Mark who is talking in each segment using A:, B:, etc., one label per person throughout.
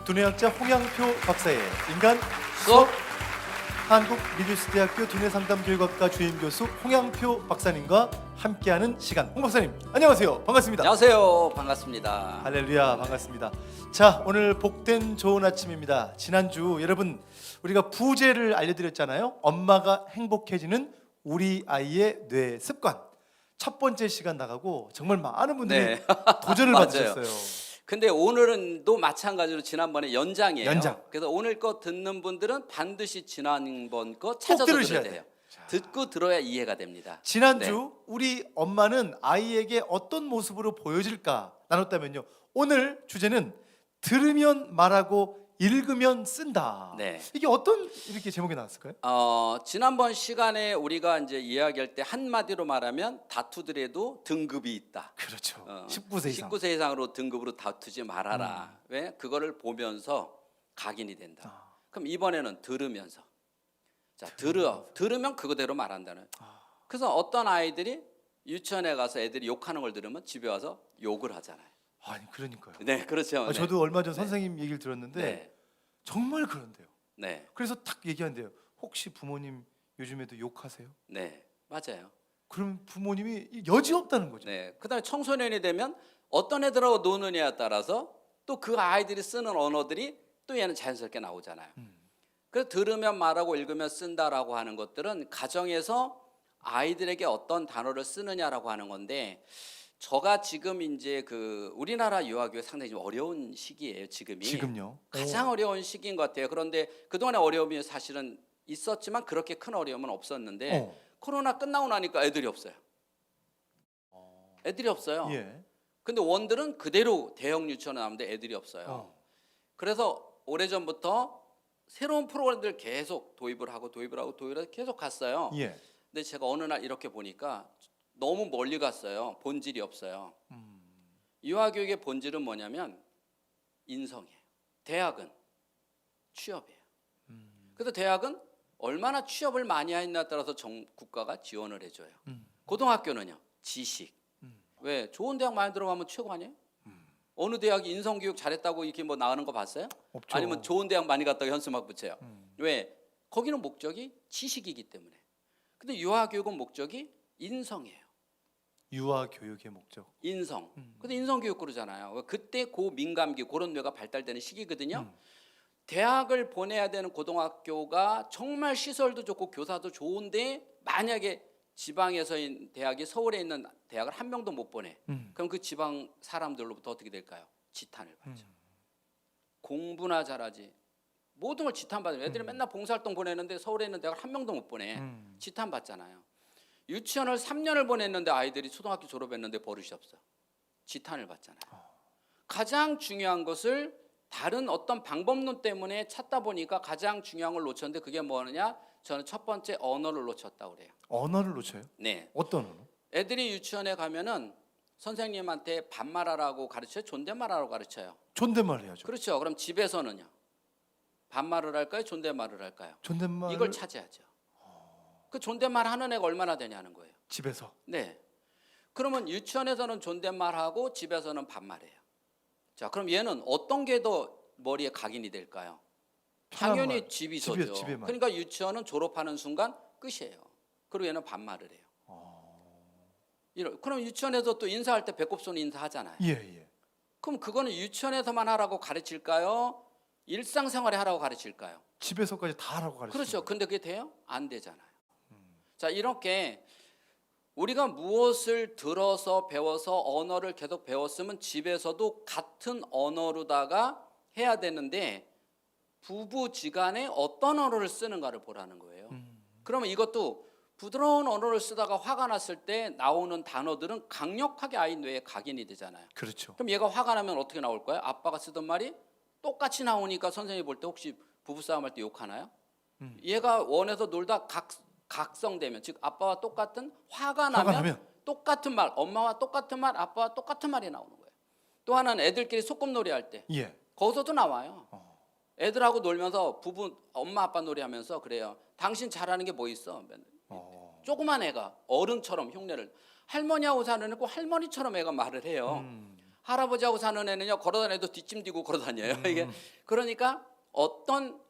A: 두뇌학자 홍양표 박사의 인간 수업. 한국미디어스대학교 두뇌상담교육학과 주임교수 홍양표 박사님과 함께하는 시간. 홍 박사님 안녕하세요. 반갑습니다.
B: 안녕하세요. 반갑습니다.
A: 할렐루야, 반갑습니다. 자, 오늘 복된 좋은 아침입니다. 지난주 여러분 우리가 부제를 알려드렸잖아요. 엄마가 행복해지는 우리 아이의 뇌 습관. 첫 번째 시간 나가고 정말 많은 분들이
B: 네.
A: 도전을
B: 맞아요.
A: 받으셨어요.
B: 근데 오늘은 또 마찬가지로 지난번에 연장이에요.
A: 연장.
B: 그래서 오늘 거 듣는 분들은 반드시 지난번 거 찾아서
A: 들으셔야
B: 들어야 돼요.
A: 자.
B: 듣고 들어야 이해가 됩니다.
A: 지난주 우리 엄마는 아이에게 어떤 모습으로 보여질까 나눴다면요. 오늘 주제는 들으면 말하고 읽으면 쓴다.
B: 네.
A: 이게 어떤 이렇게 제목이 나왔을까요?
B: 지난번 시간에 우리가 이제 이야기할 때 한마디로 말하면 다투더라도 등급이 있다.
A: 그렇죠. 19세 이상.
B: 19세 이상으로 등급으로 다투지 말아라. 왜? 그거를 보면서 각인이 된다. 그럼 이번에는 들으면서. 자, 들으면 그거대로 말한다는. 그래서 어떤 아이들이 유치원에 가서 애들이 욕하는 걸 들으면 집에 와서 욕을 하잖아요.
A: 아니 그러니까요.
B: 네, 그렇죠. 네.
A: 저도 얼마 전 선생님 얘기를 들었는데
B: 네,
A: 정말 그런데요.
B: 네,
A: 그래서 탁 얘기한대요. 혹시 부모님 요즘에도 욕하세요?
B: 네, 맞아요.
A: 그럼 부모님이 여지없다는 거죠.
B: 네, 그다음에 청소년이 되면 어떤 애들하고 노느냐에 따라서 또 그 아이들이 쓰는 언어들이 또 얘는 자연스럽게 나오잖아요. 그래서 들으면 말하고 읽으면 쓴다라고 하는 것들은 가정에서 아이들에게 어떤 단어를 쓰느냐라고 하는 건데, 저가 지금 이제 그 우리나라 유아교육 상당히 좀 어려운 시기예요.
A: 지금요?
B: 가장 어려운 시기인 것 같아요. 그런데 그동안의 어려움이 사실은 있었지만 그렇게 큰 어려움은 없었는데 코로나 끝나고 나니까 애들이 없어요. 애들이 없어요.
A: 예.
B: 근데 원들은 그대로 대형 유치원에 나오는데 애들이 없어요. 그래서 오래전부터 새로운 프로그램들 계속 도입을 하고 계속 갔어요.
A: 예.
B: 근데 제가 어느 날 이렇게 보니까 너무 멀리 갔어요. 본질이 없어요. 유아교육의 본질은 뭐냐면 인성이에요. 대학은 취업이에요. 그래서 대학은 얼마나 취업을 많이 했냐에 따라서 국가가 지원을 해줘요. 고등학교는요, 지식. 왜? 좋은 대학 많이 들어가면 최고 아니에요? 어느 대학이 인성교육 잘했다고 이렇게 뭐 나가는 거 봤어요?
A: 없죠.
B: 아니면 좋은 대학 많이 갔다고 현수막 붙여요. 왜? 거기는 목적이 지식이기 때문에. 근데 유아교육은 목적이 인성이에요.
A: 유아 교육의 목적.
B: 인성. 근데 인성교육 그러잖아요. 그때 고민감기 그런 뇌가 발달되는 시기거든요. 대학을 보내야 되는 고등학교가 정말 시설도 좋고 교사도 좋은데 만약에 지방에서 있는 대학이 서울에 있는 대학을 한 명도 못 보내. 그럼 그 지방 사람들로부터 어떻게 될까요? 지탄을 받죠. 공부나 잘하지. 모든 걸 지탄받아요. 애들이 맨날 봉사활동 보내는데 서울에 있는 대학을 한 명도 못 보내. 지탄받잖아요. 유치원을 3년을 보냈는데 아이들이 초등학교 졸업했는데 버릇이 없어. 지탄을 받잖아요. 가장 중요한 것을 다른 어떤 방법론 때문에 찾다 보니까 가장 중요한 걸 놓쳤는데 그게 뭐냐? 저는 첫 번째 언어를 놓쳤다고 그래요.
A: 언어를 놓쳐요?
B: 네.
A: 어떤 언어?
B: 애들이 유치원에 가면은 선생님한테 반말하라고 가르쳐요? 존댓말하라고 가르쳐요?
A: 존댓말 해야죠.
B: 그렇죠. 그럼 집에서는요? 반말을 할까요? 존댓말을 할까요?
A: 존댓말.
B: 이걸 찾아야죠. 그 존댓말 하는 애가 얼마나 되냐는 거예요.
A: 집에서.
B: 네. 그러면 유치원에서는 존댓말하고 집에서는 반말해요. 자, 그럼 얘는 어떤 게 더 머리에 각인이 될까요? 당연히
A: 말.
B: 집에서죠.
A: 집에 말.
B: 그러니까 유치원은 졸업하는 순간 끝이에요. 그리고 얘는 반말을 해요. 그럼 유치원에서 또 인사할 때 배꼽 손 인사하잖아요.
A: 예.
B: 그럼 그거는 유치원에서만 하라고 가르칠까요? 일상생활에 하라고 가르칠까요?
A: 집에서까지 다 하라고 가르치죠.
B: 그렇죠. 근데 그게 돼요? 안 되잖아요. 자, 이렇게 우리가 무엇을 들어서 배워서 언어를 계속 배웠으면 집에서도 같은 언어로다가 해야 되는데 부부지간에 어떤 언어를 쓰는가를 보라는 거예요. 그러면 이것도 부드러운 언어를 쓰다가 화가 났을 때 나오는 단어들은 강력하게 아이 뇌에 각인이 되잖아요.
A: 그렇죠.
B: 그럼 얘가 화가 나면 어떻게 나올 거예요? 아빠가 쓰던 말이 똑같이 나오니까 선생님이 볼 때 혹시 부부싸움 할 때 욕하나요? 얘가 원해서 놀다 각성되면, 즉 아빠와 똑같은 화가 나면 똑같은 말, 엄마와 똑같은 말, 아빠와 똑같은 말이 나오는 거예요. 또 하나는 애들끼리 소꿉놀이 할 때 거기서도 나와요. 애들하고 놀면서 부부 엄마 아빠 놀이하면서 그래요. 당신 잘하는 게 뭐 있어? 조그만 애가 어른처럼 흉내를, 할머니하고 사는 애고 할머니처럼 애가 말을 해요. 할아버지하고 사는 애는요 걸어다녀도 뒷짐지고 걸어다녀요. 이게 그러니까 어떤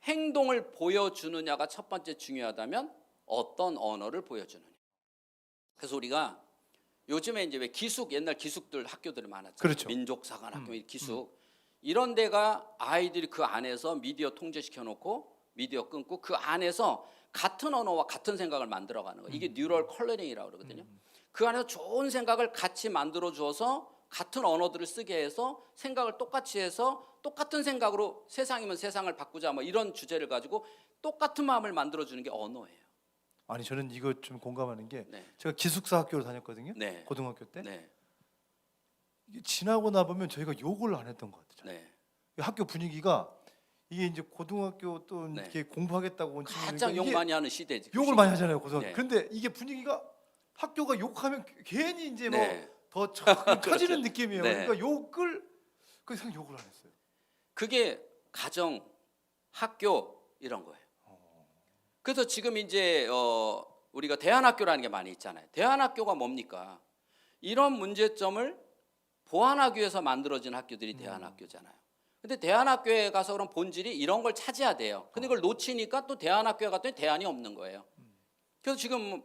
B: 행동을 보여주느냐가 첫 번째 중요하다면 어떤 언어를 보여주느냐. 그래서 우리가 요즘에 이제 왜 기숙 옛날 기숙들 학교들이 많았잖아요.
A: 그렇죠.
B: 민족사관 학교 기숙 이런 데가 아이들이 그 안에서 미디어 통제시켜 놓고 미디어 끊고 그 안에서 같은 언어와 같은 생각을 만들어가는 거예요. 이게 뉴럴 컬러링이라고 그러거든요. 그 안에서 좋은 생각을 같이 만들어 주어서 같은 언어들을 쓰게 해서 생각을 똑같이 해서 똑같은 생각으로 세상이면 세상을 바꾸자 뭐 이런 주제를 가지고 똑같은 마음을 만들어 주는 게 언어예요.
A: 아니 저는 이거 좀 공감하는 게
B: 네.
A: 제가 기숙사 학교를 다녔거든요.
B: 네.
A: 고등학교 때.
B: 네.
A: 이게 지나고 나 보면 저희가 욕을 안 했던 것 같아요.
B: 네.
A: 학교 분위기가 이게 이제 고등학교 또
B: 네.
A: 이렇게 공부하겠다고 온 친구들
B: 가장 욕 많이 하는 시대지. 그
A: 욕을
B: 시대.
A: 많이 하잖아요. 고등학교.
B: 네.
A: 근데 이게 분위기가 학교가 욕하면 괜히 이제
B: 네.
A: 뭐 더 처지는 느낌이에요.
B: 네.
A: 그러니까 욕을 그래서 욕을 안 했어요.
B: 그게 가정, 학교 이런 거예요. 그래서 지금 이제 우리가 대안학교라는 게 많이 있잖아요. 대안학교가 뭡니까? 이런 문제점을 보완하기 위해서 만들어진 학교들이 대안학교잖아요. 근데 대안학교에 가서 그럼 본질이 이런 걸 찾아야 돼요. 근데 그걸 놓치니까 또 대안학교에 갔더니 대안이 없는 거예요. 그래서 지금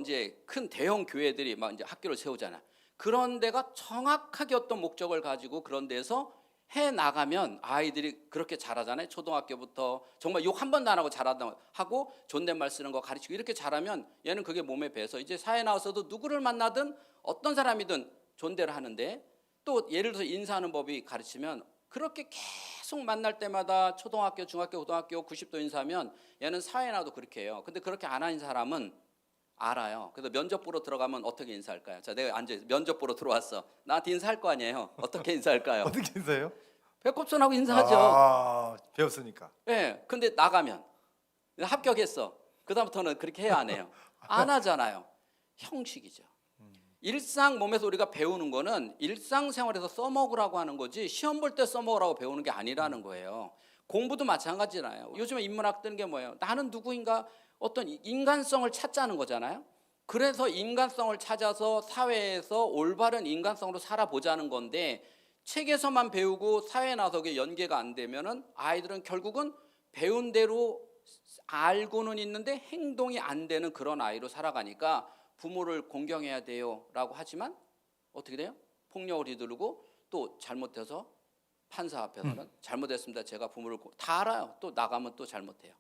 B: 이제 큰 대형 교회들이 막 이제 학교를 세우잖아요. 그런 데가 정확하게 어떤 목적을 가지고 그런 데서 해 나가면 아이들이 그렇게 잘하잖아요. 초등학교부터 정말 욕 한 번도 안 하고 잘한다 하고 존댓말 쓰는 거 가르치고 이렇게 잘하면 얘는 그게 몸에 배서 이제 사회 나와서도 누구를 만나든 어떤 사람이든 존대를 하는데 또 예를 들어서 인사하는 법이 가르치면 그렇게 계속 만날 때마다 초등학교, 중학교, 고등학교 90도 인사하면 얘는 사회 나와도 그렇게 해요. 근데 그렇게 안 하는 사람은 알아요. 그래서 면접 보러 들어가면 어떻게 인사할까요? 자, 내가 앉아 면접 보러 들어왔어. 나한테 인사할 거 아니에요. 어떻게 인사할까요?
A: 어떻게 인사해요?
B: 배꼽손하고 인사하죠.
A: 아, 배웠으니까.
B: 예. 근데 나가면 합격했어. 그다음부터는 그렇게 해야 안 해요. 안 하잖아요. 형식이죠. 일상 몸에서 우리가 배우는 거는 일상생활에서 써먹으라고 하는 거지 시험 볼 때 써먹으라고 배우는 게 아니라는 거예요. 공부도 마찬가지잖아요. 요즘에 인문학 뜨는 게 뭐예요? 나는 누구인가 어떤 인간성을 찾자는 거잖아요. 그래서 인간성을 찾아서 사회에서 올바른 인간성으로 살아보자는 건데 책에서만 배우고 사회에 나서 그게 연계가 안 되면은 아이들은 결국은 배운 대로 알고는 있는데 행동이 안 되는 그런 아이로 살아가니까 부모를 공경해야 돼요라고 하지만 어떻게 돼요? 폭력을 휘두르고 또 잘못해서 판사 앞에서는 잘못했습니다. 제가 부모를 다 알아요. 또 나가면 또 잘못해요.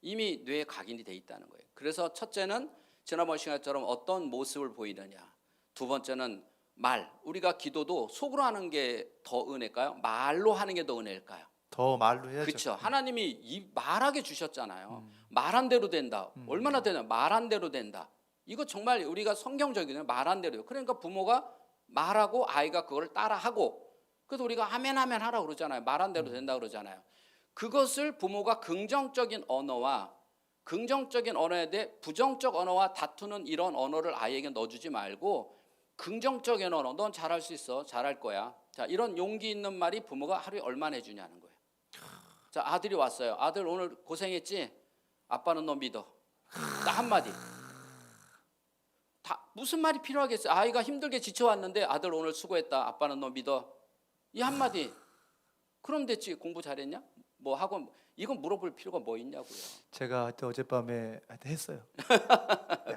B: 이미 뇌에 각인이 돼 있다는 거예요. 그래서 첫째는 지난번 시간처럼 어떤 모습을 보이느냐. 두 번째는 말. 우리가 기도도 속으로 하는 게 더 은혜일까요? 말로 하는 게 더 은혜일까요?
A: 더 말로 해야죠.
B: 그렇죠. 하나님이 이 말하게 주셨잖아요. 말한 대로 된다. 얼마나 되냐? 말한 대로 된다. 이거 정말 우리가 성경적이네요. 말한 대로. 그러니까 부모가 말하고 아이가 그걸 따라하고 그래서 우리가 아멘 아멘 하라고 그러잖아요. 말한 대로 된다 그러잖아요. 그것을 부모가 긍정적인 언어와 긍정적인 언어에 대해 부정적 언어와 다투는 이런 언어를 아이에게 넣어주지 말고 긍정적인 언어, 넌 잘할 수 있어, 잘할 거야. 자, 이런 용기 있는 말이 부모가 하루에 얼마나 해주냐는 거예요. 자, 아들이 왔어요. 아들 오늘 고생했지? 아빠는 너 믿어. 나 한마디. 다 무슨 말이 필요하겠어요? 아이가 힘들게 지쳐왔는데 아들 오늘 수고했다. 아빠는 너 믿어. 이 한마디. 그럼 됐지. 공부 잘했냐? 뭐 학원 이건 물어볼 필요가 뭐 있냐고요.
A: 제가 하여튼 어젯밤에 하여튼 했어요.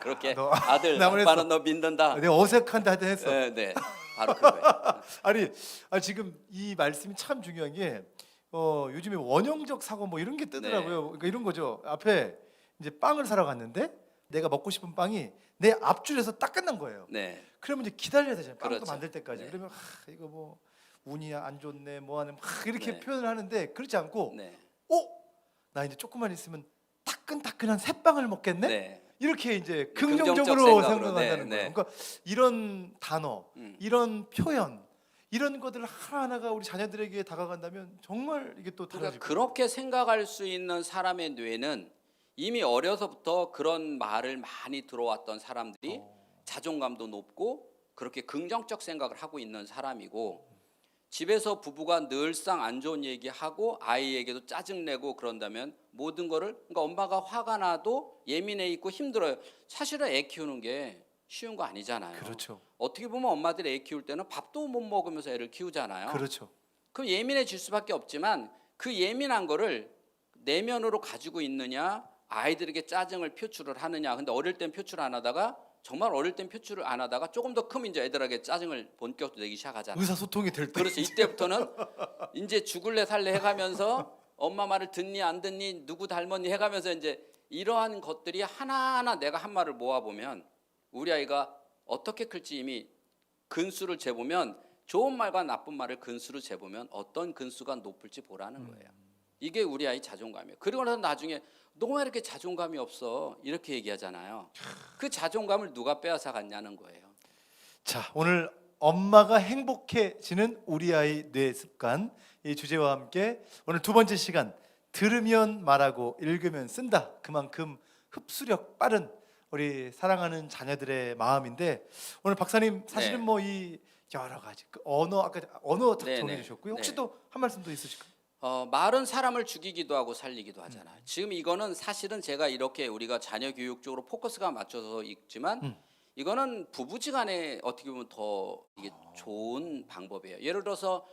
B: 그렇게
A: 너-
B: 아들
A: 나만
B: 아빠는
A: 했어.
B: 너 믿는다.
A: 내가 어색한데 하여튼 했어.
B: 네, 네. 바로 그거예요.
A: 아니, 지금 이 말씀이 참 중요한 게 요즘에 원형적 사고 뭐 이런 게 뜨더라고요. 그러니까 이런 거죠. 앞에 이제 빵을 사러 갔는데 내가 먹고 싶은 빵이 내 앞줄에서 딱 끝난 거예요.
B: 네.
A: 그러면 이제 기다려야 되잖아요. 빵도
B: 그렇죠.
A: 만들 때까지.
B: 네.
A: 그러면 이거 뭐 운이 안 좋네 뭐하는 막 이렇게
B: 네.
A: 표현을 하는데 그렇지 않고
B: 네.
A: 나 이제 조금만 있으면 따끈따끈한 새빵을 먹겠네.
B: 네.
A: 이렇게 이제
B: 긍정적
A: 긍정적으로
B: 생각으로.
A: 생각한다는
B: 네,
A: 거예요.
B: 네.
A: 그러니까 이런 단어,
B: 음.
A: 이런 표현, 이런 것들 하나하나가 우리 자녀들에게 다가간다면 정말 이게 또
B: 그러니까
A: 달라질 거예요.
B: 그렇게 생각할 수 있는 사람의 뇌는 이미 어려서부터 그런 말을 많이 들어왔던 사람들이 자존감도 높고 그렇게 긍정적 생각을 하고 있는 사람이고 집에서 부부가 늘상 안 좋은 얘기하고 아이에게도 짜증내고 그런다면 모든 거를 그러니까 엄마가 화가 나도 예민해 있고 힘들어요. 사실은 애 키우는 게 쉬운 거 아니잖아요.
A: 그렇죠.
B: 어떻게 보면 엄마들이 애 키울 때는 밥도 못 먹으면서 애를 키우잖아요.
A: 그렇죠.
B: 그럼 예민해질 수밖에 없지만 그 예민한 거를 내면으로 가지고 있느냐, 아이들에게 짜증을 표출을 하느냐. 근데 어릴 땐 표출 안 하다가 정말 어릴 땐 표출을 안 하다가 조금 더 크면 이제 애들에게 짜증을 본격적으로 내기 시작하잖아요.
A: 의사소통이 될 때.
B: 그렇죠. 이때부터는 이제 죽을래 살래 해가면서 엄마 말을 듣니 안 듣니 누구 닮았니 해가면서 이제 이러한 것들이 하나하나 내가 한 말을 모아보면 우리 아이가 어떻게 클지 이미 근수를 재보면 좋은 말과 나쁜 말을 근수로 재보면 어떤 근수가 높을지 보라는 거예요. 이게 우리 아이 자존감이에요. 그리고 나서 나중에 너 왜 이렇게 자존감이 없어? 이렇게 얘기하잖아요. 그 자존감을 누가 빼앗아 갔냐는 거예요.
A: 자, 오늘 엄마가 행복해지는 우리 아이 뇌 습관 이 주제와 함께 오늘 두 번째 시간 들으면 말하고 읽으면 쓴다. 그만큼 흡수력 빠른 우리 사랑하는 자녀들의 마음인데 오늘 박사님 사실은
B: 네.
A: 뭐 이 여러 가지 그 언어 아까 언어 딱
B: 네,
A: 정해
B: 네.
A: 주셨고요. 혹시
B: 네.
A: 또 한 말씀 더 있으실까요?
B: 말은 사람을 죽이기도 하고 살리기도 하잖아요. 지금 이거는 사실은 제가 이렇게 우리가 자녀 교육 쪽으로 포커스가 맞춰서 있지만 이거는 부부지간에 어떻게 보면 더 이게 좋은 방법이에요. 예를 들어서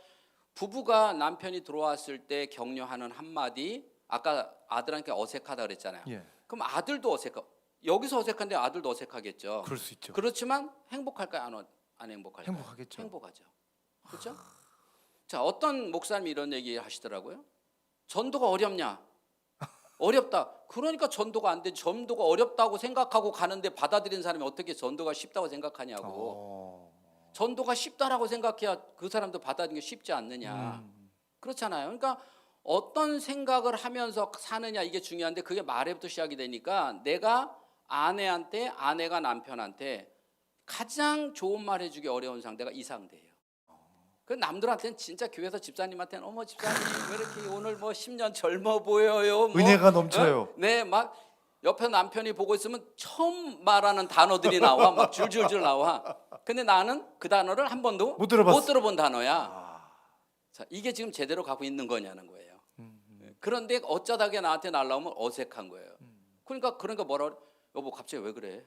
B: 부부가 남편이 들어왔을 때 격려하는 한마디 아까 아들한테 어색하다 그랬잖아요.
A: 예.
B: 그럼 아들도 여기서 어색한데 아들도 어색하겠죠.
A: 그럴 수 있죠.
B: 그렇지만 행복할까요? 안 행복할까요?
A: 행복하겠죠.
B: 행복하죠. 그렇죠? 자, 어떤 목사님이 이런 얘기 하시더라고요. 전도가 어렵냐? 어렵다. 그러니까 전도가 안 돼. 전도가 어렵다고 생각하고 가는데 받아들인 사람이 어떻게 전도가 쉽다고 생각하냐고. 전도가 쉽다라고 생각해야 그 사람도 받아들이는 게 쉽지 않느냐. 그렇잖아요. 그러니까 어떤 생각을 하면서 사느냐 이게 중요한데 그게 말에부터 시작이 되니까 내가 아내한테 아내가 남편한테 가장 좋은 말 해주기 어려운 상대가 이 상대예요. 그 남들한테는 진짜 교회에서 집사님한테는 어머 집사님 왜 이렇게 오늘 뭐 10년 젊어 보여요. 뭐,
A: 은혜가 넘쳐요.
B: 네, 막 옆에 남편이 보고 있으면 처음 말하는 단어들이 나와 막 줄줄줄 나와. 근데 나는 그 단어를 한 번도
A: 못 들어봤어.
B: 못 들어본 단어야. 자, 이게 지금 제대로 가고 있는 거냐는 거예요. 그런데 어쩌다가 나한테 날라오면 어색한 거예요. 그러니까 뭐라 그래? 여보 갑자기 왜 그래?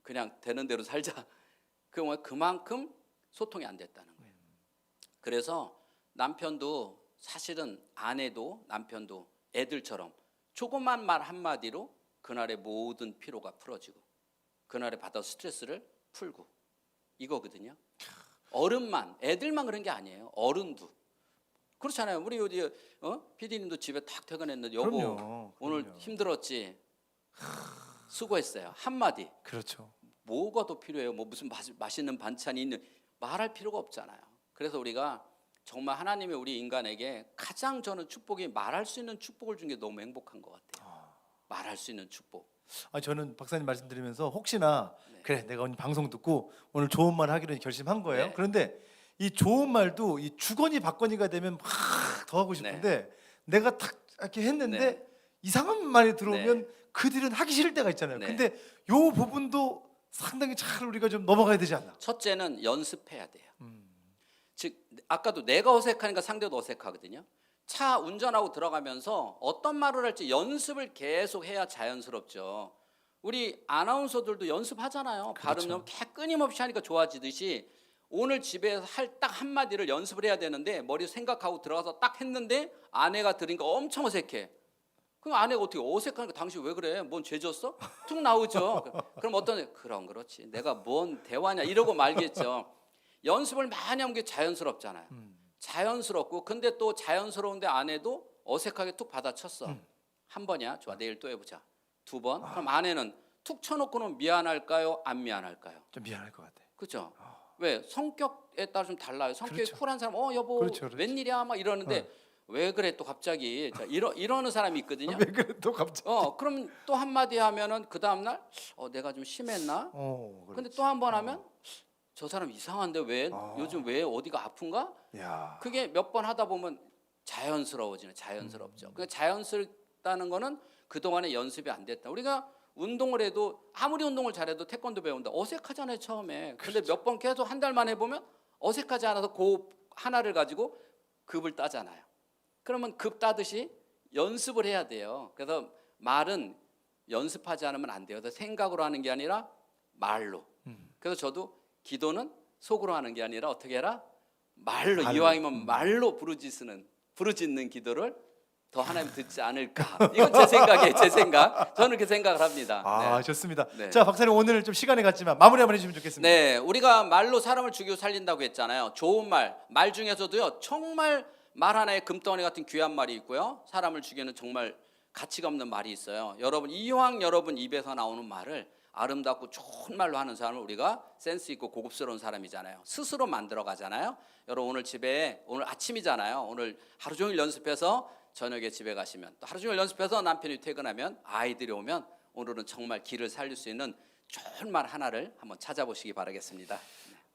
B: 그냥 되는 대로 살자. 그만큼 소통이 안 됐다는 거예요. 그래서 남편도 사실은 아내도 남편도 애들처럼 조그만 말 한마디로 그날의 모든 피로가 풀어지고 그날에 받은 스트레스를 풀고 이거거든요. 어른만 애들만 그런 게 아니에요. 어른도 그렇잖아요. 우리 어디 PD님도 집에 딱 퇴근했는데 여보
A: 그럼요.
B: 오늘 힘들었지? 수고했어요. 한마디.
A: 그렇죠.
B: 뭐가 더 필요해요? 뭐 무슨 맛있는 반찬이 있는 말할 필요가 없잖아요. 그래서 우리가 정말 하나님이 우리 인간에게 가장 저는 축복이 말할 수 있는 축복을 준 게 너무 행복한 것 같아요. 말할 수 있는 축복.
A: 저는 박사님 말씀드리면서 혹시나
B: 네.
A: 그래 내가 오늘 방송 듣고 오늘 좋은 말 하기로 결심한 거예요.
B: 네.
A: 그런데 이 좋은 말도 이 주거니 받거니가 되면 막 더 하고 싶은데 내가 딱 이렇게 했는데
B: 네.
A: 이상한 말이 들어오면
B: 네.
A: 그 뒤는 하기 싫을 때가 있잖아요.
B: 네.
A: 근데 요 부분도 상당히 잘 우리가 좀 넘어가야 되지 않나?
B: 첫째는 연습해야 돼요. 즉 아까도 내가 어색하니까 상대도 어색하거든요. 차 운전하고 들어가면서 어떤 말을 할지 연습을 계속 해야 자연스럽죠. 우리 아나운서들도 연습하잖아요. 발음 좀 끊임없이 하니까 좋아지듯이 오늘 집에서 할 딱 한마디를 연습을 해야 되는데 머리 생각하고 들어가서 딱 했는데 아내가 들으니까 엄청 어색해. 그럼 아내가 어떻게 어색하니까 당신 왜 그래? 뭔 죄졌어? 툭 나오죠. 그럼 어떤 그렇지. 내가 뭔 대화냐 이러고 말겠죠. 연습을 많이 하면 게 자연스럽잖아요. 자연스럽고 근데 또 자연스러운데 아내도 어색하게 툭 받아쳤어. 한 번이야. 좋아. 내일 또 해보자. 두 번. 그럼 아내는 툭 쳐놓고는 미안할까요? 안 미안할까요?
A: 좀 미안할 것 같아.
B: 그렇죠. 왜 성격에 따라 좀 달라요. 성격이
A: 그렇죠.
B: 쿨한 사람, 여보,
A: 그렇죠.
B: 웬일이야, 막 이러는데 왜 그래 또 갑자기 자, 이러는 사람이 있거든요.
A: 왜 그래 또 갑자기?
B: 그럼 또 한마디 하면은 그 다음 날 내가 좀 심했나? 근데 또 한 번 하면 저 사람 이상한데 왜 요즘 왜 어디가 아픈가?
A: 야.
B: 그게 몇 번 하다 보면 자연스럽죠. 그 자연스럽다는 거는 그 동안에 연습이 안 됐다. 우리가 운동을 해도 아무리 운동을 잘해도 태권도 배운다 어색하잖아요 처음에. 근데 몇 번 계속 한 달만 해보면 어색하지 않아서 그 하나를 가지고 급을 따잖아요. 그러면 급 따듯이 연습을 해야 돼요. 그래서 말은 연습하지 않으면 안 돼요. 그래서 생각으로 하는 게 아니라 말로. 그래서 저도 기도는 속으로 하는 게 아니라 어떻게 해라? 말로.
A: 말로.
B: 이왕이면 말로 부르짖는 기도를 더 하나님 듣지 않을까. 이건 제 생각이에요. 제 생각. 저는 그렇게 생각을 합니다.
A: 아
B: 네.
A: 좋습니다.
B: 네.
A: 자 박사님 오늘 좀 시간이 갔지만 마무리 한번 해주시면 좋겠습니다.
B: 네, 우리가 말로 사람을 죽이고 살린다고 했잖아요. 좋은 말 중에서도요. 정말 말 하나에 금덩어리 같은 귀한 말이 있고요. 사람을 죽이는 정말 가치가 없는 말이 있어요. 여러분 이왕 여러분 입에서 나오는 말을 아름답고 좋은 말로 하는 사람을 우리가 센스 있고 고급스러운 사람이잖아요. 스스로 만들어 가잖아요. 여러분 오늘 집에 오늘 아침이잖아요. 오늘 하루 종일 연습해서 저녁에 집에 가시면 또 하루 종일 연습해서 남편이 퇴근하면 아이들이 오면 오늘은 정말 길을 살릴 수 있는 좋은 말 하나를 한번 찾아보시기 바라겠습니다.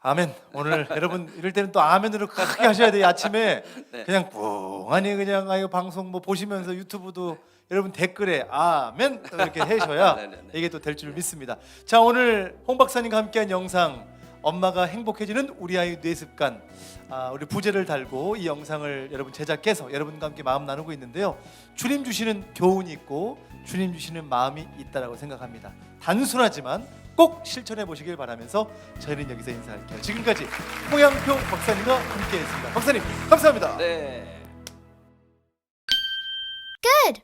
A: 아멘. 오늘 여러분 이럴 때는 또 아멘으로 크게 하셔야 돼요. 아침에
B: 네.
A: 그냥 뿡하니 그냥 아유 방송 뭐 보시면서 유튜브도 여러분 댓글에 아멘 또 이렇게 해셔야
B: 네네네.
A: 이게 또 될 줄 믿습니다. 자 오늘 홍 박사님과 함께한 영상 엄마가 행복해지는 우리 아이 뇌습관 우리 부제를 달고 이 영상을 여러분 제작해서 여러분과 함께 마음 나누고 있는데요. 주님 주시는 교훈이 있고 주님 주시는 마음이 있다라고 생각합니다. 단순하지만 꼭 실천해 보시길 바라면서 저희는 여기서 인사할게요. 지금까지 홍양표 박사님과 함께했습니다. 박사님 감사합니다.
B: 네.
C: Good.